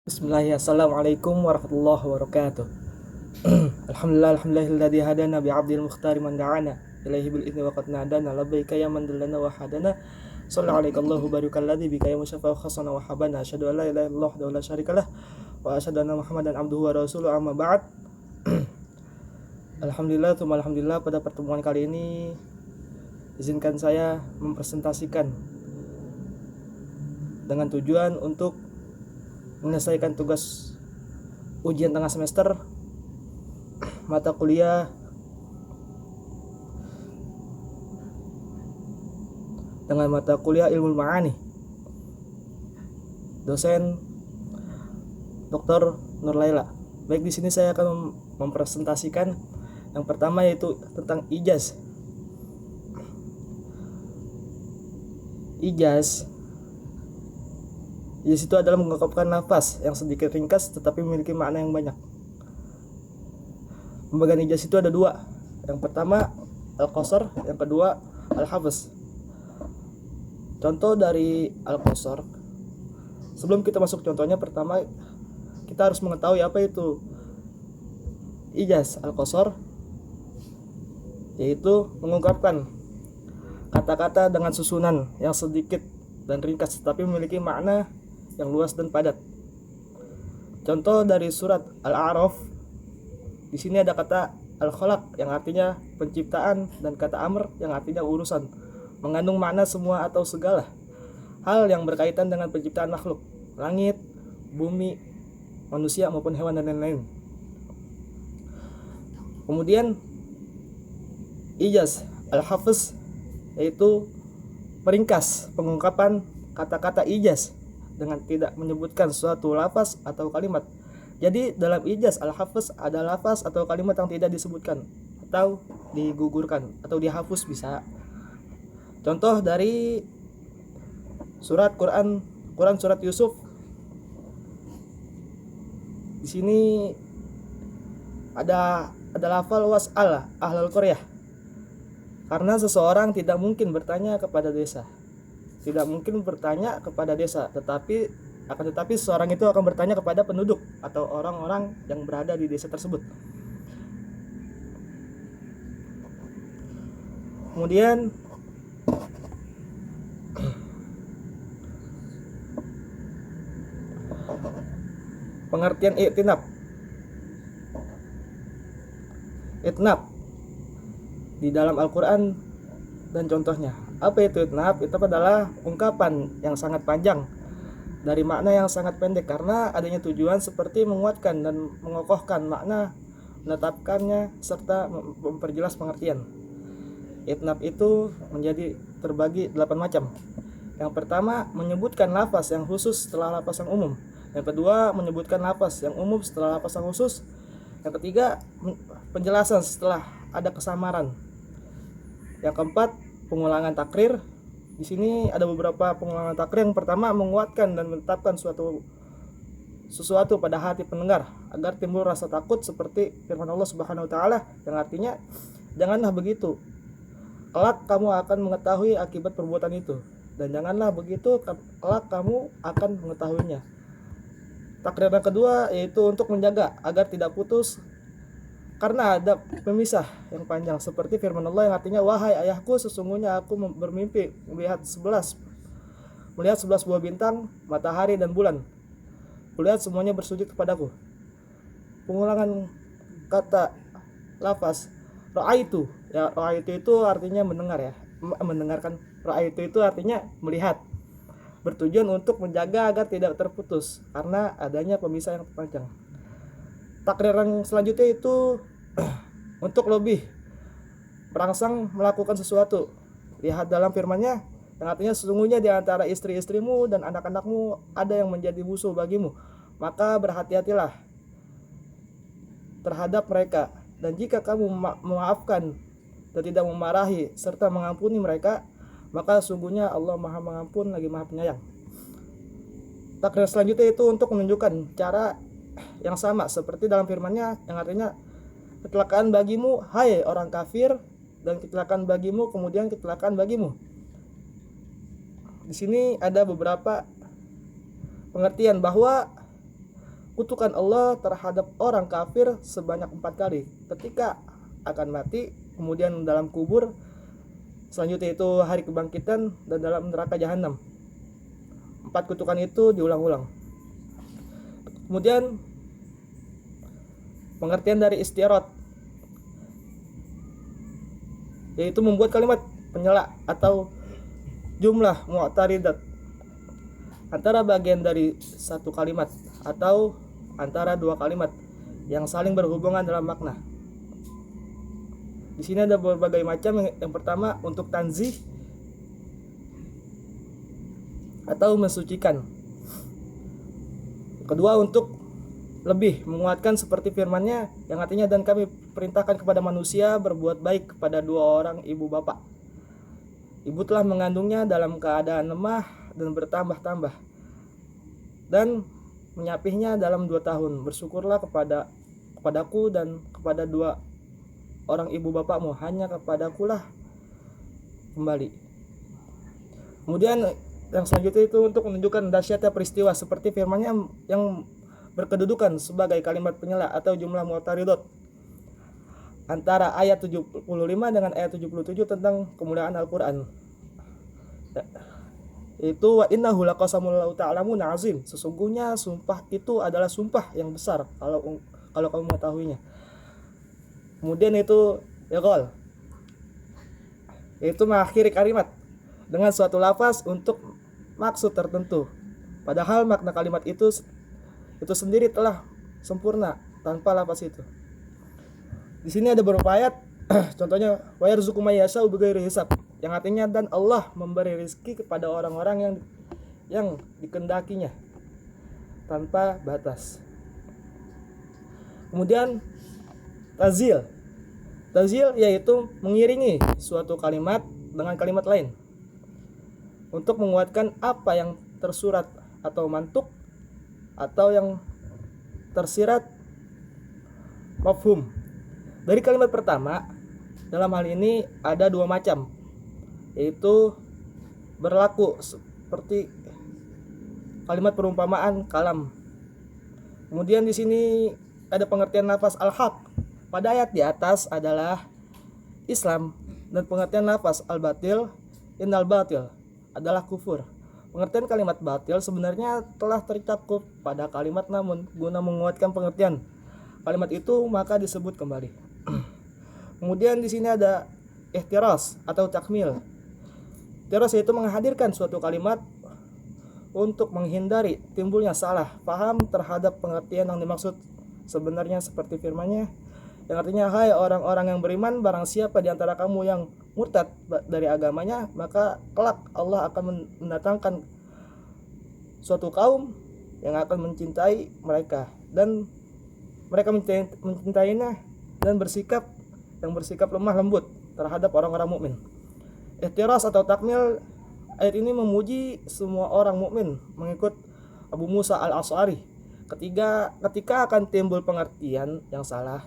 Bismillahirrahmanirrahim. Assalamualaikum warahmatullahi wabarakatuh. Alhamdulillahilladzi hadana bi 'abdil mukhtari man da'ana ilaihi bil idzni wa qad nadana labbaika ya man dallana wa hadana sallallahu alaihi Allahu barakalladzi bika ya musyafa khasana wa habana asyhadu an la ilaha illallah wa la syarikalah wa asyhadu anna muhammadan abduhu wa rasuluhu amma ba'd. Alhamdulillah, pada pertemuan kali ini izinkan saya mempresentasikan dengan tujuan untuk menyelesaikan tugas ujian tengah semester mata kuliah dengan mata kuliah ilmu ma'ani, dosen Dr. Nur Laila. Baik, di sini saya akan mempresentasikan yang pertama, yaitu tentang ijaz. Ijaz itu adalah mengungkapkan nafas yang sedikit ringkas tetapi memiliki makna yang banyak. Pembagian ijaz itu ada dua. Yang pertama al-qasar, yang kedua al-hafz. Contoh dari al-qasar. Sebelum kita masuk contohnya, pertama kita harus mengetahui apa itu ijaz. Al-qasar yaitu mengungkapkan kata-kata dengan susunan yang sedikit dan ringkas tetapi memiliki makna yang luas dan padat. Contoh dari surat Al-A'raf, di sini ada kata al-khalaq yang artinya penciptaan dan kata amr yang artinya urusan, mengandung makna semua atau segala hal yang berkaitan dengan penciptaan makhluk, langit, bumi, manusia maupun hewan dan lain-lain. Kemudian ijaz al-hafz yaitu meringkas pengungkapan kata-kata ijaz dengan tidak menyebutkan suatu lafaz atau kalimat. Jadi dalam ijaz al-hafz ada lafaz atau kalimat yang tidak disebutkan atau digugurkan atau dihapus bisa. Contoh dari surat Quran surat Yusuf. Di sini ada lafal was'al ahlul qaryah. Karena seseorang tidak mungkin bertanya kepada desa. Tidak mungkin bertanya kepada desa, tetapi seseorang itu akan bertanya kepada penduduk atau orang-orang yang berada di desa tersebut. Kemudian pengertian i'tinab di dalam Al-Quran dan contohnya. Apa itu itnab? Itu adalah ungkapan yang sangat panjang dari makna yang sangat pendek karena adanya tujuan seperti menguatkan dan mengokohkan makna, menetapkannya serta memperjelas pengertian. Itnab itu menjadi terbagi 8 macam. Yang pertama, menyebutkan lafaz yang khusus setelah lafaz yang umum. Yang kedua, menyebutkan lafaz yang umum setelah lafaz yang khusus. Yang ketiga, penjelasan setelah ada kesamaran. Yang keempat, pengulangan takrir. Di sini ada beberapa pengulangan takrir. Yang pertama, menguatkan dan menetapkan sesuatu pada hati pendengar agar timbul rasa takut seperti firman Allah Subhanahu wa taala yang artinya, janganlah begitu, kelak kamu akan mengetahui akibat perbuatan itu, dan janganlah begitu, kelak kamu akan mengetahuinya. Takrir yang kedua yaitu untuk menjaga agar tidak putus karena ada pemisah yang panjang seperti firman Allah yang artinya, wahai ayahku, sesungguhnya aku bermimpi melihat 11 buah bintang, matahari dan bulan. Kulihat semuanya bersujud kepadaku. Pengulangan kata lafaz ra'aitu. Ya, ra'aitu itu artinya mendengar ya. Mendengarkan. Ra'aitu itu artinya melihat. Bertujuan untuk menjaga agar tidak terputus karena adanya pemisah yang panjang. Takrir yang selanjutnya itu untuk lebih merangsang melakukan sesuatu. Lihat dalam firman-Nya yang artinya, sesungguhnya di antara istri-istrimu dan anak-anakmu ada yang menjadi musuh bagimu, maka berhati-hatilah terhadap mereka, dan jika kamu memaafkan dan tidak memarahi serta mengampuni mereka, maka sungguhnya Allah Maha Mengampun lagi Maha Penyayang. Takrir selanjutnya itu untuk menunjukkan cara yang sama seperti dalam firman-Nya yang artinya, kecelakaan bagimu hai orang kafir, dan kecelakaan bagimu kemudian kecelakaan bagimu. Di sini ada beberapa pengertian bahwa kutukan Allah terhadap orang kafir sebanyak 4 kali ketika akan mati, kemudian dalam kubur, selanjutnya itu hari kebangkitan, dan dalam neraka jahanam. 4 kutukan itu diulang-ulang. Kemudian pengertian dari istiarat, yaitu membuat kalimat penyela atau jumlah mu'taridat antara bagian dari satu kalimat atau antara dua kalimat yang saling berhubungan dalam makna. Di sini ada berbagai macam. Yang pertama untuk tanzih atau mensucikan. Kedua untuk lebih menguatkan seperti firman-Nya yang artinya, dan kami perintahkan kepada manusia berbuat baik kepada 2 orang ibu bapak. Ibu telah mengandungnya dalam keadaan lemah dan bertambah-tambah, dan menyapihnya dalam 2 tahun. Bersyukurlah kepadaku dan kepada 2 orang ibu bapakmu, hanya kepadakulah kembali. Kemudian yang selanjutnya itu untuk menunjukkan dahsyatnya peristiwa seperti firman-Nya yang berkedudukan sebagai kalimat penyela atau jumlah mu'taridat antara ayat 75 dengan ayat 77 tentang kemuliaan Al-Quran. Itu wa innahu laqasamul ta'lamun azim, sesungguhnya sumpah itu adalah sumpah yang besar kalau kamu mengetahuinya. Kemudian itu yaqul, yaitu mengakhiri kalimat dengan suatu lafaz untuk maksud tertentu, padahal makna kalimat itu sendiri telah sempurna tanpa lafaz itu. Di sini ada beberapa ayat, contohnya wa yarzuqu may yasha'u bighairi hisab, yang artinya dan Allah memberi rezeki kepada orang-orang yang dikehendakinya tanpa batas. Kemudian tazil yaitu mengiringi suatu kalimat dengan kalimat lain untuk menguatkan apa yang tersurat atau mantuk atau yang tersirat mafhum. Dari kalimat pertama, dalam hal ini ada 2 macam, yaitu berlaku seperti kalimat perumpamaan kalam. Kemudian di sini ada pengertian lafaz al-haq pada ayat di atas adalah Islam, dan pengertian lafaz al-batil innal batil adalah kufur. Pengertian kalimat batil sebenarnya telah tercakup pada kalimat, namun guna menguatkan pengertian kalimat itu maka disebut kembali. Kemudian di sini ada ihtiras atau takmil. Ihtiras yaitu menghadirkan suatu kalimat untuk menghindari timbulnya salah paham terhadap pengertian yang dimaksud sebenarnya, seperti firman-Nya yang artinya, hai orang-orang yang beriman, barang siapa di antara kamu yang murtad dari agamanya, maka kelak Allah akan mendatangkan suatu kaum yang akan mencintai mereka, dan mereka mencintainya dan bersikap lemah lembut terhadap orang-orang mukmin. Ihtiras atau takmil, ayat ini memuji semua orang mukmin mengikut Abu Musa al-Asy'ari ketika akan timbul pengertian yang salah.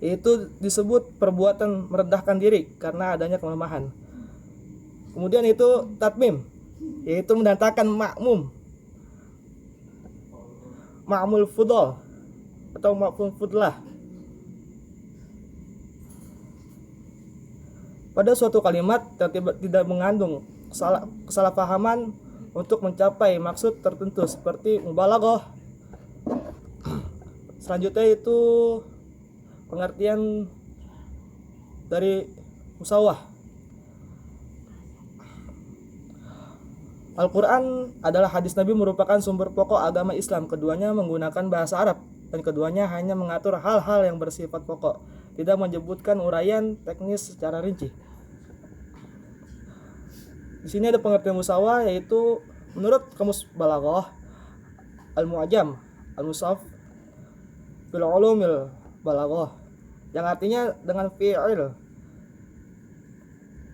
Itu disebut perbuatan merendahkan diri karena adanya kelemahan. Kemudian itu tatmim, yaitu mendatangkan ma'mul fudol atau ma'mul fudlah pada suatu kalimat yang tidak mengandung kesalahpahaman untuk mencapai maksud tertentu, seperti mubalaghah. Selanjutnya itu pengertian dari musawah. Al-Quran adalah hadis Nabi, merupakan sumber pokok agama Islam. Keduanya menggunakan bahasa Arab, dan keduanya hanya mengatur hal-hal yang bersifat pokok, tidak menyebutkan uraian teknis secara rinci. Di sini ada pengertian musawah, yaitu menurut Kamus Balaghah Al-Mu'jam Al-Musaf fil Ulumil Balaghah, yang artinya dengan fi'il.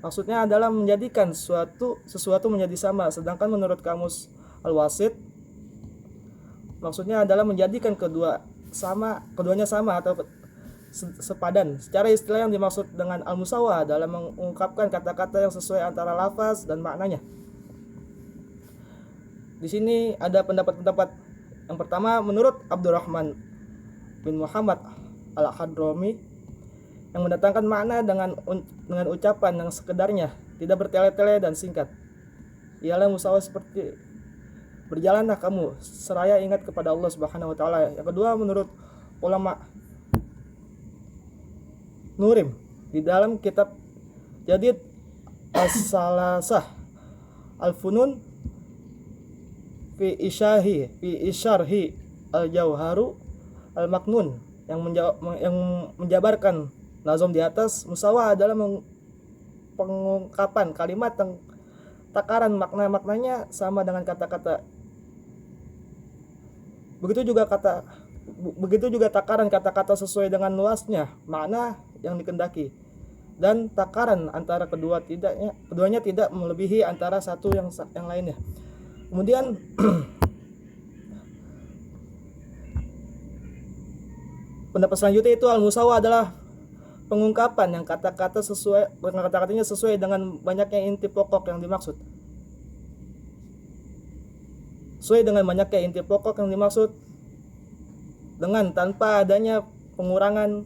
Maksudnya adalah menjadikan sesuatu menjadi sama, sedangkan menurut Kamus Al-Wasit maksudnya adalah menjadikan keduanya sama atau sepadan. Secara istilah yang dimaksud dengan al-musawah adalah mengungkapkan kata-kata yang sesuai antara lafaz dan maknanya. Di sini ada pendapat-pendapat. Yang pertama, menurut Abdurrahman bin Muhammad Al-Hadrami, yang mendatangkan makna dengan ucapan yang sekedarnya, tidak bertele-tele dan singkat. Ialah musawah seperti berjalanlah kamu seraya ingat kepada Allah Subhanahu wa taala. Yang kedua, menurut ulama Nurim, di dalam kitab Jadid As-Salasah Al-Funun fi isyarhi Al-Jauharu Al-Maknun, yang menjabarkan nazam di atas, musawah adalah pengungkapan kalimat yang takaran maknanya sama dengan kata-kata. Begitu juga takaran kata-kata sesuai dengan luasnya makna yang dikendaki, dan takaran antara keduanya tidak melebihi antara satu yang lainnya. Kemudian pendapat selanjutnya itu al-musawah adalah pengungkapan yang kata-katanya sesuai dengan banyaknya inti pokok yang dimaksud. Sesuai dengan banyaknya inti pokok yang dimaksud, dengan tanpa adanya pengurangan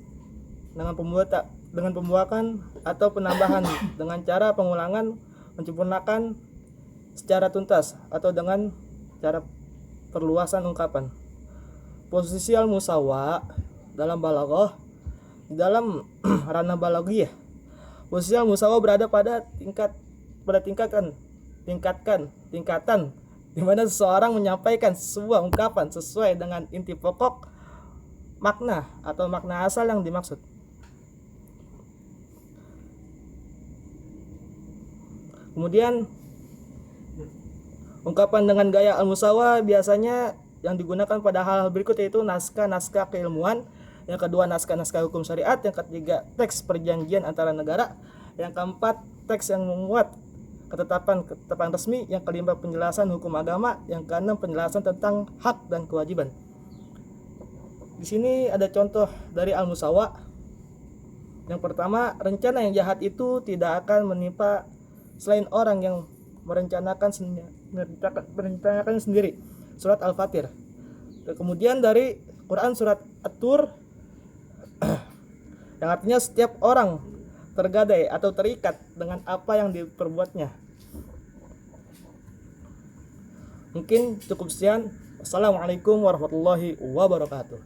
dengan pembuakan atau penambahan, dengan cara pengulangan, menyempurnakan secara tuntas, atau dengan cara perluasan ungkapan. Posisi al-musawah dalam balaghah, di dalam ranah balaghiyah, posisi al-musawah berada pada tingkatan di mana seseorang menyampaikan sebuah ungkapan sesuai dengan inti pokok makna atau makna asal yang dimaksud. Kemudian ungkapan dengan gaya al-musawah biasanya yang digunakan pada hal-hal berikut, yaitu naskah-naskah keilmuan, yang kedua naskah-naskah hukum syariat, yang ketiga teks perjanjian antara negara, yang keempat teks yang memuat ketetapan resmi, yang kelima penjelasan hukum agama, yang keenam penjelasan tentang hak dan kewajiban. Di sini ada contoh dari al-musawah. Yang pertama, rencana yang jahat itu tidak akan menimpa selain orang yang merencanakan sendiri. Surat Al-Fatir. Kemudian dari Quran surat At-Tur, yang artinya setiap orang tergadai atau terikat dengan apa yang diperbuatnya. Mungkin cukup sekian. Assalamualaikum warahmatullahi wabarakatuh.